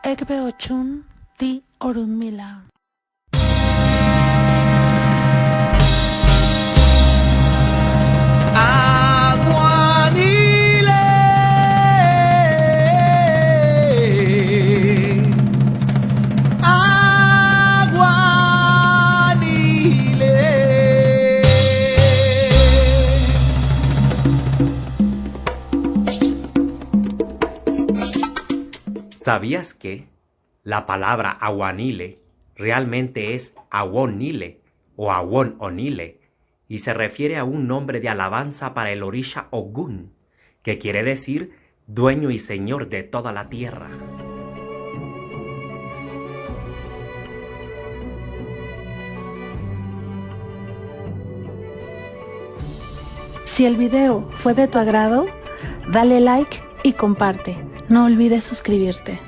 Ekbe ochun di Orunmila. ¿Sabías que la palabra aguanile realmente es awonile o awon onile y se refiere a un nombre de alabanza para el orisha Ogun, que quiere decir dueño y señor de toda la tierra? Si el video fue de tu agrado, dale like y comparte. No olvides suscribirte.